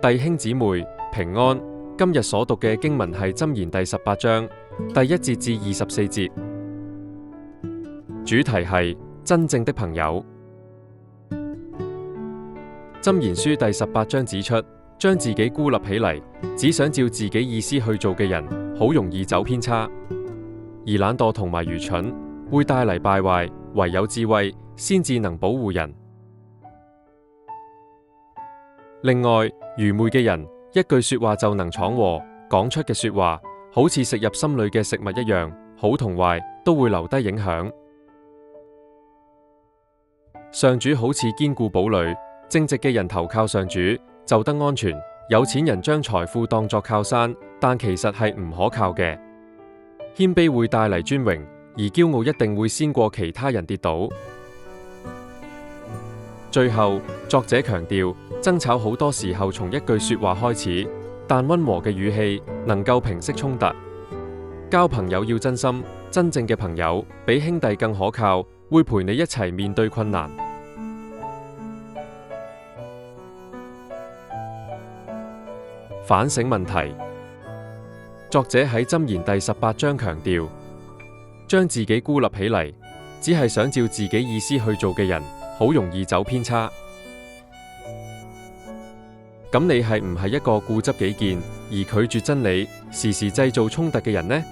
弟兄姊妹平安，今日所讀嘅經文係箴言第18章第1節至24節，主題係真正的朋友。箴言書第18章指出，將自己孤立起嚟，只想照自己意思去做嘅人，好容易走偏差，而懶惰同埋愚蠢會帶嚟敗壞，唯有智慧先至能保護人。另外，愚昧嘅人一句說話就能闖禍，講出嘅說話好似食入心裏嘅食物一樣，好同壞都會留低影響。上主好似堅固堡壘，正直嘅人投靠上主就得安全。有錢人將財富當作靠山，但其實係唔可靠嘅。謙卑會帶嚟尊榮，而驕傲一定會先過其他人跌倒。最後，作者強調，爭吵好多時候從一句說話開始，但溫和嘅語氣能夠平息衝突。交朋友要真心，真正嘅朋友比兄弟更可靠，會陪你一齊面對困難。反省問題，作者喺箴言第18章強調，將自己孤立起嚟，只係想照自己意思去做嘅人，好容易走偏差。咁你係唔係一個固執己見而拒絕真理，時時製造衝突嘅人呢？